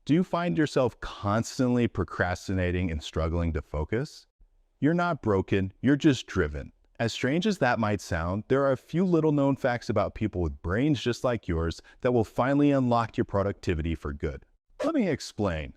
Do you find yourself constantly procrastinating and struggling to focus? You're not broken, you're just driven. As strange as that might sound, there are a few little known facts about people with brains just like yours that will finally unlock your productivity for good. Let me explain.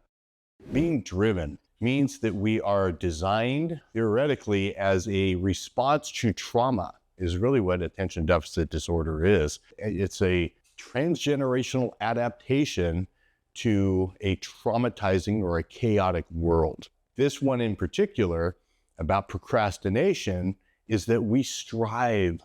Being driven means that we are designed theoretically as a response to trauma is really what attention deficit disorder is. It's a transgenerational adaptation to a traumatizing or a chaotic world. This one in particular about procrastination is that we strive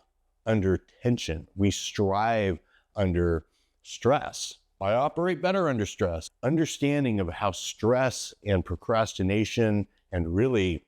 under tension. We strive under stress. I operate better under stress. Understanding of how stress and procrastination and really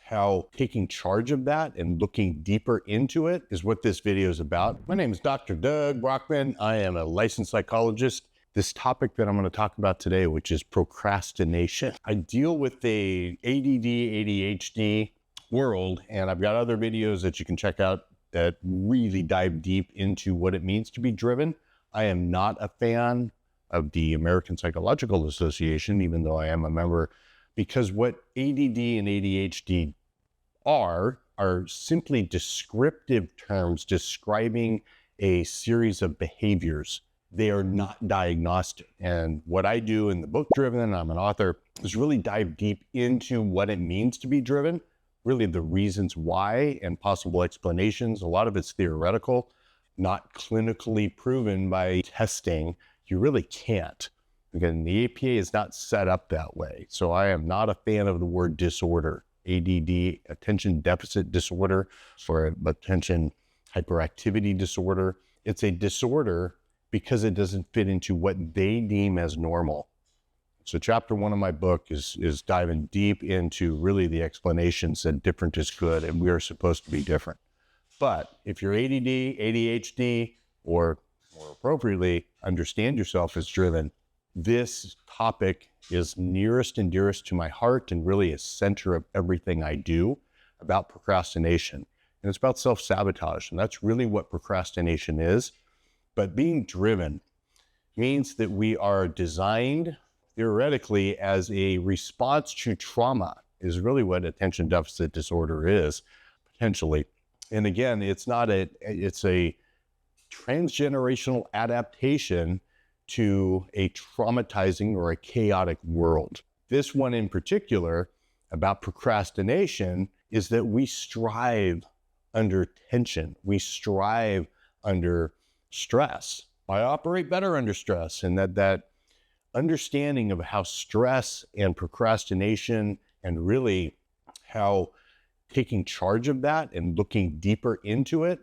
how taking charge of that and looking deeper into it is what this video is about. My name is Dr. Doug Brackmann. I am a licensed psychologist. This topic that I'm going to talk about today, which is procrastination. I deal with the ADD, ADHD world, and I've got other videos that you can check out that really dive deep into what it means to be driven. I am not a fan of the American Psychological Association, even though I am a member, because what ADD and ADHD are simply descriptive terms describing a series of behaviors. They are not diagnostic. And what I do in the book Driven, I'm an author, is really dive deep into what it means to be driven, really the reasons why and possible explanations. A lot of it's theoretical, not clinically proven by testing. You really can't. Again, the APA is not set up that way. So I am not a fan of the word disorder. ADD, attention deficit disorder, or attention hyperactivity disorder. It's a disorder because it doesn't fit into what they deem as normal. So chapter 1 of my book is diving deep into really the explanations that different is good and we are supposed to be different. But if you're ADD, ADHD, or more appropriately, understand yourself as driven, this topic is nearest and dearest to my heart and really a center of everything I do about procrastination. And it's about self-sabotage. And that's really what procrastination is. But being driven means that we are designed theoretically as a response to trauma is really what attention deficit disorder is, potentially. And again, it's a transgenerational adaptation to a traumatizing or a chaotic world. This one in particular about procrastination is that we strive under tension. We strive under stress. I operate better under stress, and that understanding of how stress and procrastination and really how taking charge of that and looking deeper into it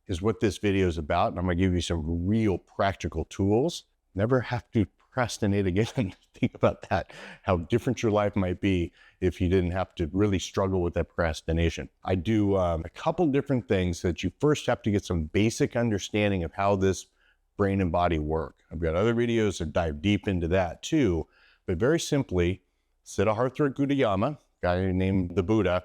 is what this video is about. And I'm going to give you some real practical tools. Never have to procrastinate again. Think about that, how different your life might be if you didn't have to really struggle with that procrastination. I do a couple different things that you first have to get some basic understanding of how this brain and body work. I've got other videos that dive deep into that too, but very simply, Siddhartha Gautama, guy named the Buddha,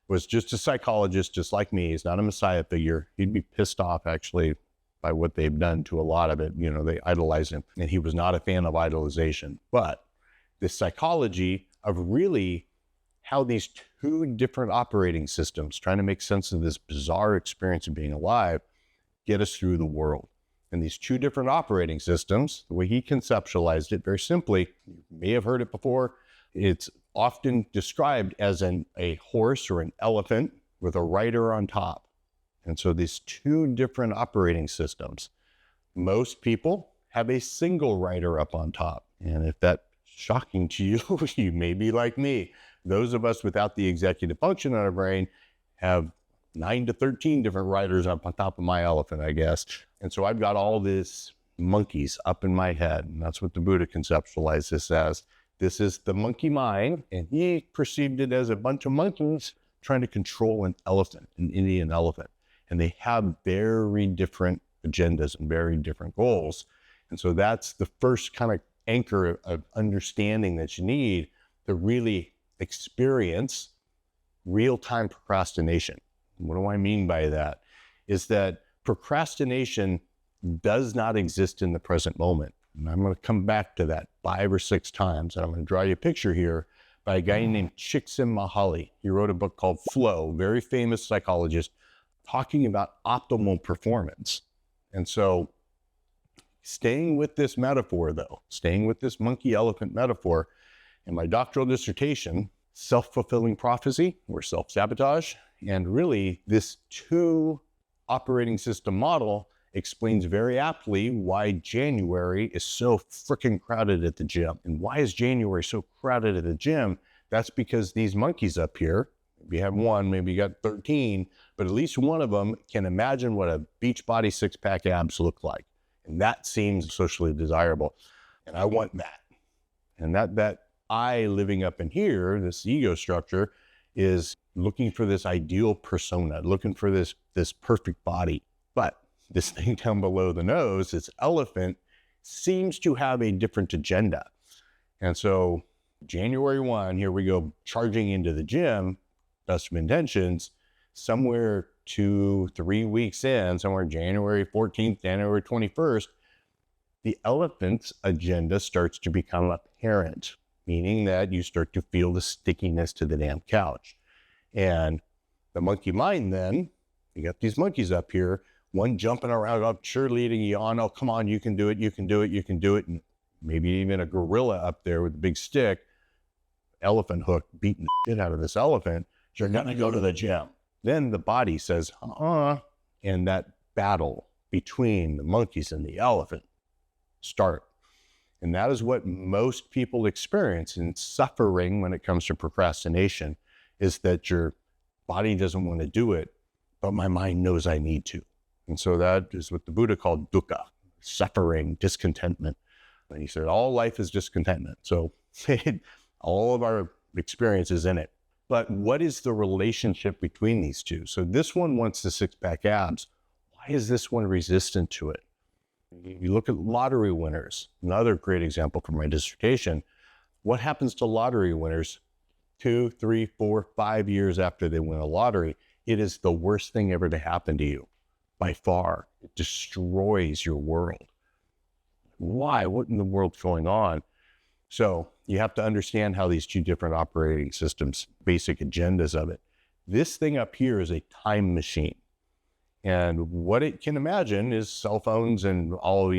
was just a psychologist just like me. He's not a messiah figure. He'd be pissed off actually by what they've done to a lot of it. You know, they idolize him, and he was not a fan of idolization. But the psychology of really how these two different operating systems, trying to make sense of this bizarre experience of being alive, get us through the world. And these two different operating systems, the way he conceptualized it very simply, you may have heard it before, it's often described as a horse or an elephant with a rider on top. And so these two different operating systems, most people have a single rider up on top. And if that's shocking to you, you may be like me. Those of us without the executive function in our brain have 9 to 13 different riders up on top of my elephant, I guess. And so I've got all this monkeys up in my head. And that's what the Buddha conceptualized this as. This is the monkey mind. And he perceived it as a bunch of monkeys trying to control an elephant, an Indian elephant. And they have very different agendas and very different goals. And so that's the first kind of anchor of understanding that you need to really experience real-time procrastination. What do I mean by that? Is that procrastination does not exist in the present moment. And I'm going to come back to that 5 or 6 times. And I'm going to draw you a picture here by a guy named Csikszentmihalyi. He wrote a book called Flow, very famous psychologist, talking about optimal performance. And so staying with this metaphor, though, staying with this monkey elephant metaphor, in my doctoral dissertation, self-fulfilling prophecy or self-sabotage, and really this 2 operating system model explains very aptly why January is so freaking crowded at the gym. And why is January so crowded at the gym? That's because these monkeys up here, maybe you have one, maybe you got 13, but at least one of them can imagine what a Beachbody 6-pack abs look like. And that seems socially desirable. And I want that. And that I living up in here, this ego structure, is looking for this ideal persona, looking for this perfect body. But this thing down below the nose, this elephant, seems to have a different agenda. And so January 1, here we go charging into the gym, best of intentions, somewhere 2-3 weeks in, somewhere January 14th, January 21st, the elephant's agenda starts to become apparent, meaning that you start to feel the stickiness to the damn couch. And the monkey mind then, you got these monkeys up here, one jumping around, up cheerleading you on, oh, come on, you can do it, you can do it, you can do it. And maybe even a gorilla up there with a big stick, elephant hook, beating the shit out of this elephant. You're gonna go to the gym. Then the body says, and that battle between the monkeys and the elephant start. And that is what most people experience in suffering when it comes to procrastination, is that your body doesn't want to do it, but my mind knows I need to. And so that is what the Buddha called dukkha, suffering, discontentment. And he said, all life is discontentment. So all of our experiences in it. But what is the relationship between these two? So this one wants the 6-pack abs. Why is this one resistant to it? You look at lottery winners, another great example from my dissertation. What happens to lottery winners 2, 3, 4, 5 years after they win a lottery? It is the worst thing ever to happen to you, by far. It destroys your world. Why? What in the world's going on? So you have to understand how these 2 different operating systems, basic agendas of it. This thing up here is a time machine. And what it can imagine is cell phones and all,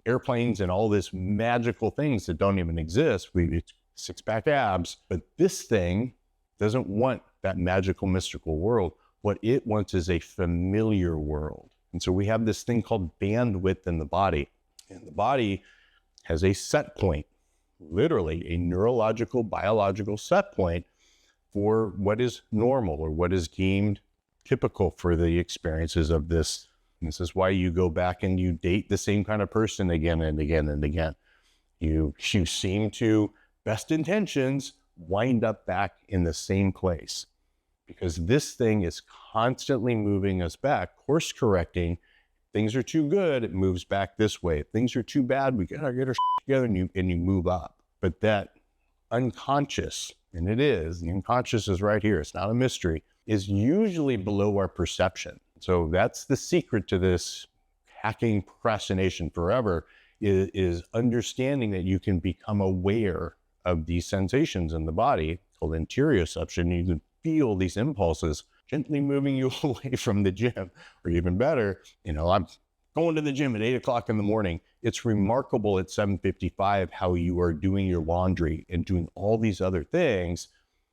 airplanes and all this magical things that don't even exist. It's 6-pack abs, but this thing doesn't want that magical, mystical world. What it wants is a familiar world. And so we have this thing called bandwidth in the body. And the body has a set point, literally a neurological, biological set point for what is normal or what is deemed typical for the experiences of this. And this is why you go back and you date the same kind of person again and again and again. You seem to, best intentions, wind up back in the same place, because this thing is constantly moving us back, course correcting. Things are too good, it moves back this way. If things are too bad, we gotta get our shit together, and you move up. But that unconscious, and it is, the unconscious is right here, it's not a mystery, is usually below our perception. So that's the secret to this hacking procrastination forever, is understanding that you can become aware of these sensations in the body, called interoception. You can feel these impulses gently moving you away from the gym. Or even better, I'm going to the gym at 8 o'clock in the morning. It's remarkable at 7:55 how you are doing your laundry and doing all these other things.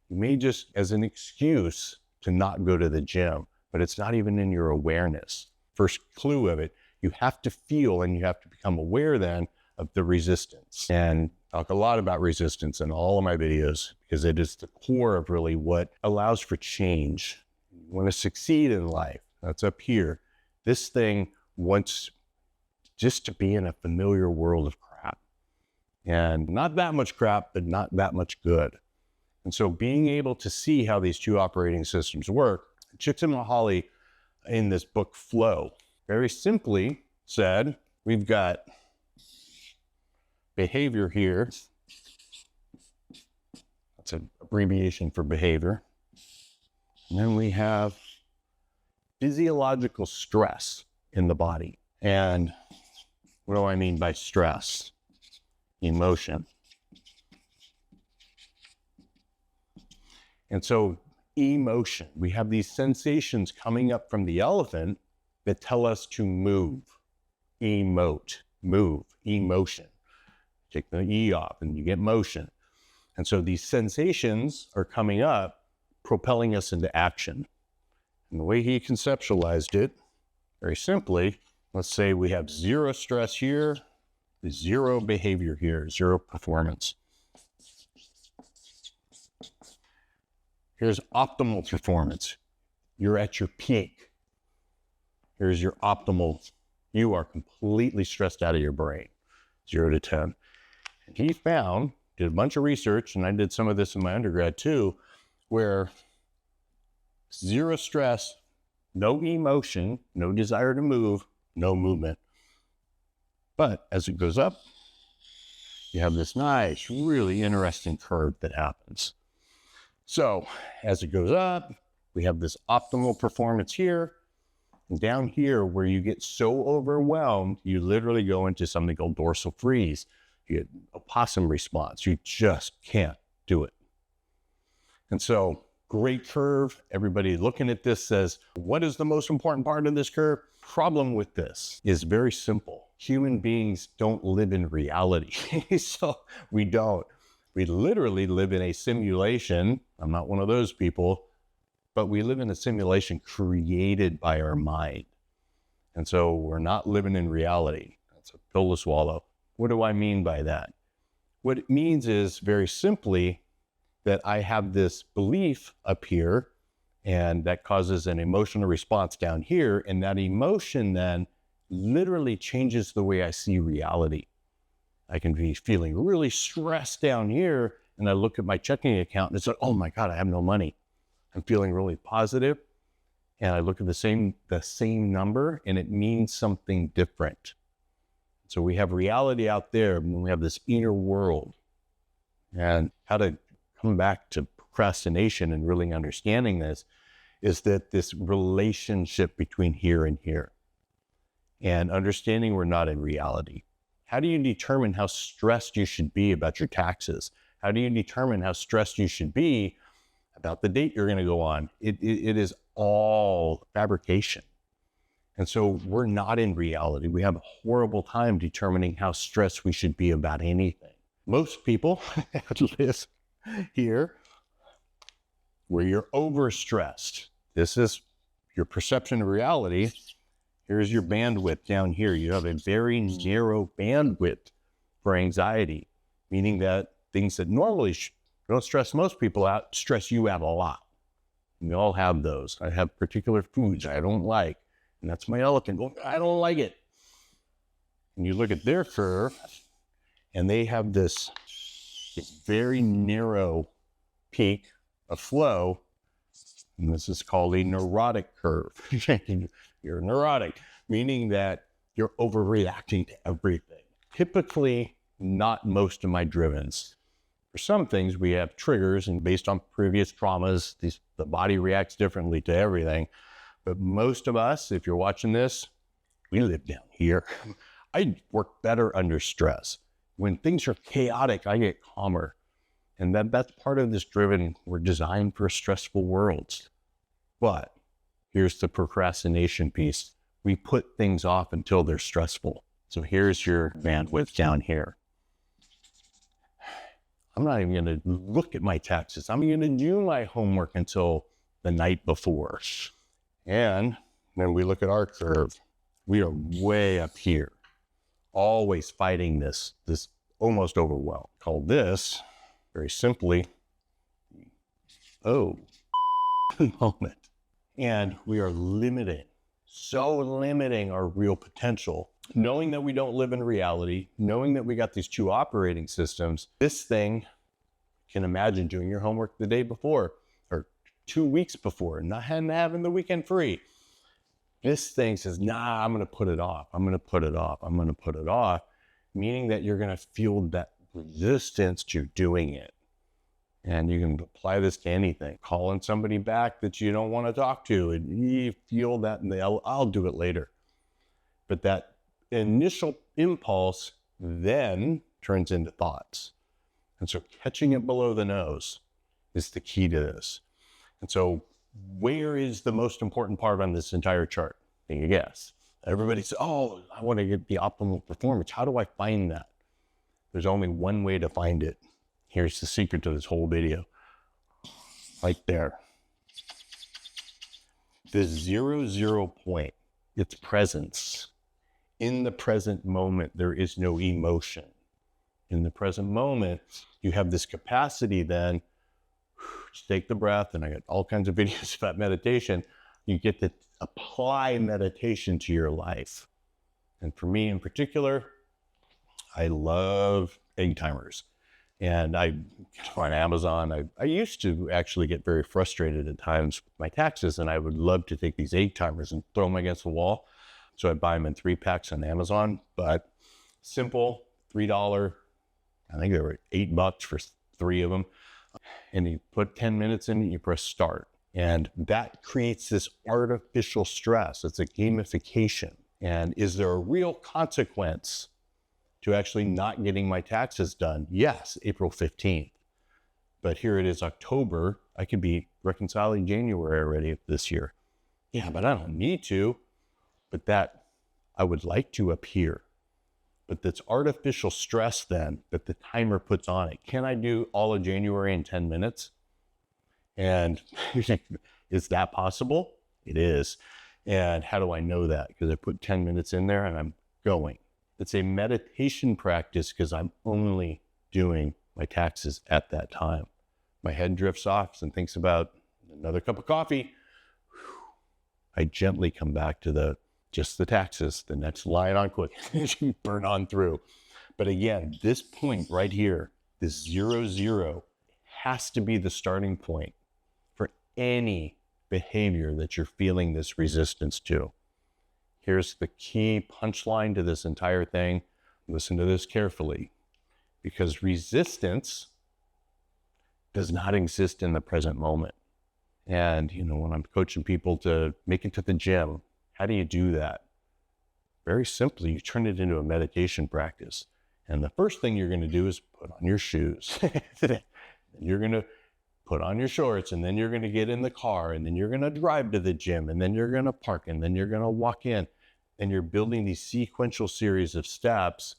You may just as an excuse to not go to the gym, but it's not even in your awareness. First clue of it, you have to feel and you have to become aware then of the resistance. And I talk a lot about resistance in all of my videos, because it is the core of really what allows for change. You want to succeed in life, that's up here. This thing wants just to be in a familiar world of crap. And not that much crap, but not that much good. And so being able to see how these 2 operating systems work, Csikszentmihalyi in this book, Flow, very simply said, we've got behavior here. That's an abbreviation for behavior. And then we have physiological stress in the body. And what do I mean by stress? emotion. And so emotion, we have these sensations coming up from the elephant that tell us to move, emote, move, emotion. Take the E off and you get motion. And so these sensations are coming up, propelling us into action. And the way he conceptualized it, very simply, let's say we have zero stress here, zero behavior here, zero performance. Here's optimal performance. You're at your peak. Here's your optimal. You are completely stressed out of your brain, 0 to 10. And he found, did a bunch of research, and I did some of this in my undergrad too, where zero stress, no emotion, no desire to move, no movement. But as it goes up, you have this nice, really interesting curve that happens. So as it goes up, we have this optimal performance here. And down here, where you get so overwhelmed, you literally go into something called dorsal freeze. You get a possum response. You just can't do it. And so great curve. Everybody looking at this says, what is the most important part of this curve? Problem with this is very simple. Human beings don't live in reality. So we don't. We literally live in a simulation. I'm not one of those people, but we live in a simulation created by our mind. And so we're not living in reality. That's a pill to swallow. What do I mean by that? What it means is very simply that I have this belief up here, and that causes an emotional response down here. And that emotion then literally changes the way I see reality. I can be feeling really stressed down here, and I look at my checking account and it's like, oh my God, I have no money. I'm feeling really positive, and I look at the same number, and it means something different. So we have reality out there, and we have this inner world. And how to come back to procrastination and really understanding this is that this relationship between here and here, and understanding we're not in reality. How do you determine how stressed you should be about your taxes? How do you determine how stressed you should be about the date you're going to go on? It is all fabrication. And so we're not in reality. We have a horrible time determining how stressed we should be about anything. Most people live here where you're overstressed. This is your perception of reality. Here's your bandwidth down here. You have a very narrow bandwidth for anxiety, meaning that things that normally don't stress most people out, stress you out a lot. And we all have those. I have particular foods I don't like, and that's my elephant going, I don't like it. And you look at their curve, and they have this very narrow peak of flow, and this is called a neurotic curve. You're neurotic, meaning that you're overreacting to everything. Typically, not most of my drivens. For some things, we have triggers, and based on previous traumas, the body reacts differently to everything. But most of us, if you're watching this, we live down here. I work better under stress. When things are chaotic, I get calmer. And that's part of this driven. We're designed for stressful worlds. But here's the procrastination piece. We put things off until they're stressful. So here's your bandwidth down here. I'm not even going to look at my taxes. I'm going to do my homework until the night before. And then we look at our curve. We are way up here, always fighting this almost overwhelm. Call this, very simply, moment. And we are so limiting our real potential. Knowing that we don't live in reality, knowing that we got these two operating systems, this thing can imagine doing your homework the day before or 2 weeks before and not having the weekend free. This thing says, nah, I'm going to put it off. I'm going to put it off. I'm going to put it off, meaning that you're going to feel that resistance to doing it. And you can apply this to anything. Calling somebody back that you don't want to talk to, and you feel that, and I'll do it later. But that initial impulse then turns into thoughts. And so catching it below the nose is the key to this. And so where is the most important part on this entire chart? Take a guess. Everybody says, oh, I want to get the optimal performance. How do I find that? There's only one way to find it. Here's the secret to this whole video. Right there. The 0 point, its presence. In the present moment, there is no emotion. In the present moment, you have this capacity then, just take the breath, and I got all kinds of videos about meditation. You get to apply meditation to your life. And for me in particular, I love egg timers. And I get them on Amazon. I used to actually get very frustrated at times with my taxes, and I would love to take these egg timers and throw them against the wall. So I buy them in 3 packs on Amazon, but simple, $3. I think they were $8 for 3 of them. And you put 10 minutes in it, you press start. And that creates this artificial stress. It's a gamification. And is there a real consequence to actually not getting my taxes done? Yes, April 15th. But here it is October. I could be reconciling January already this year. Yeah, but I don't need to. But that I would like to appear. But that's artificial stress then that the timer puts on it. Can I do all of January in 10 minutes? And is that possible? It is. And how do I know that? Because I put 10 minutes in there and I'm going. It's a meditation practice because I'm only doing my taxes at that time. My head drifts off and thinks about another cup of coffee. I gently come back to just the taxes, the next line on quick, burn on through. But again, this point right here, this 0 has to be the starting point for any behavior that you're feeling this resistance to. Here's the key punchline to this entire thing. Listen to this carefully, because resistance does not exist in the present moment. And, when I'm coaching people to make it to the gym, how do you do that? Very simply, you turn it into a meditation practice. And the first thing you're going to do is put on your shoes. You're going to put on your shorts, and then you're going to get in the car, and then you're going to drive to the gym, and then you're going to park, and then you're going to walk in. And you're building these sequential series of steps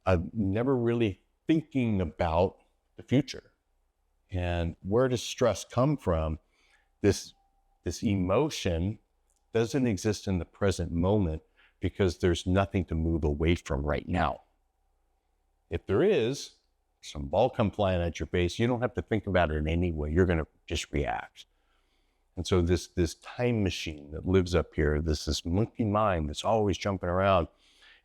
of never really thinking about the future. And where does stress come from? This emotion doesn't exist in the present moment because there's nothing to move away from right now. If there is, some ball come flying at your face, you don't have to think about it in any way. You're going to just react. And so this time machine that lives up here, this monkey mind that's always jumping around,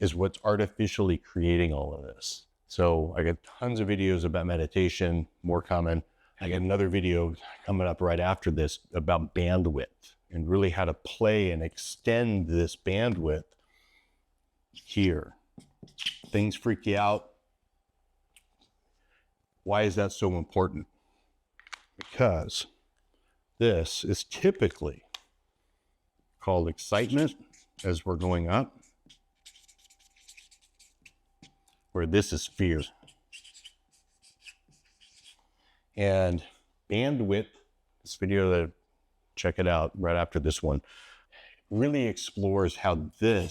is what's artificially creating all of this. So I got tons of videos about meditation, more coming. I got another video coming up right after this about bandwidth and really how to play and extend this bandwidth here. Things freak you out. Why is that so important? Because this is typically called excitement as we're going up, where this is fear. And bandwidth, this video, check it out right after this one, really explores how the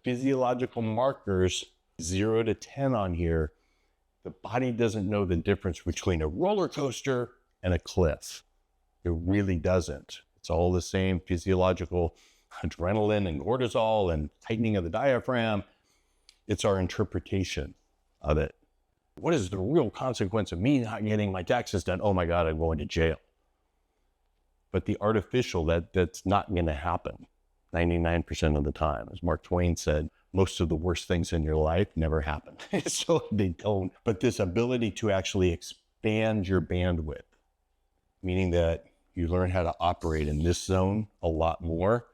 physiological markers 0 to 10 on here, the body doesn't know the difference between a roller coaster and a cliff. It really doesn't. It's all the same physiological adrenaline and cortisol and tightening of the diaphragm. It's our interpretation of it. What is the real consequence of me not getting my taxes done? Oh my God, I'm going to jail. But the artificial, that's not going to happen 99% of the time. As Mark Twain said, most of the worst things in your life never happen. So they don't. But this ability to actually expand your bandwidth, meaning that you learn how to operate in this zone a lot more,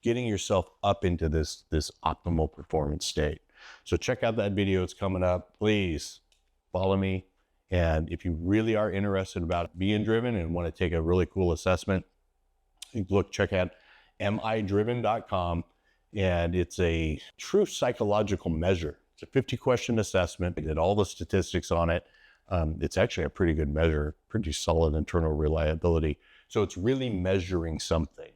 getting yourself up into this optimal performance state. So check out that video. It's coming up. Please follow me. And if you really are interested about being driven and want to take a really cool assessment, check out midriven.com. And it's a true psychological measure It's a 50-question assessment. We did all the statistics on it. It's actually a pretty good measure, pretty solid internal reliability. So it's really measuring something.